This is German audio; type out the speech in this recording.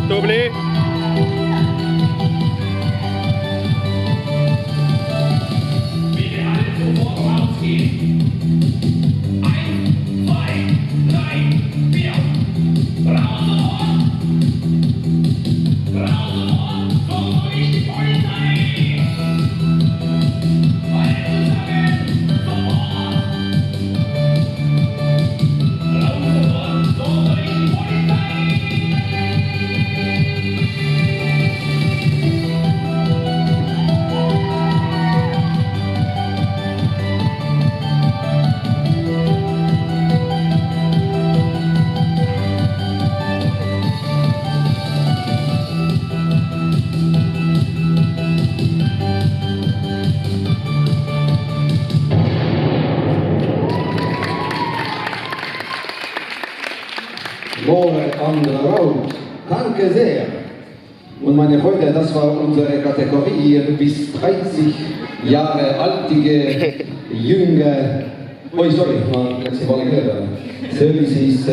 Doublé. Bitte alle sofort rausgehen. 1, 2, 3, 4. Raus sofort! Raus sofort! So soll ich die Polizei! Alle zusammen! Sofort! Raus sofort! So soll ich die Polizei! More on the road. Danke sehr. Und meine Freunde, das war unsere Kategorie bis 30 Jahre altige, junge. Oi, sorry, ma läksin vale keele peale. See oli siis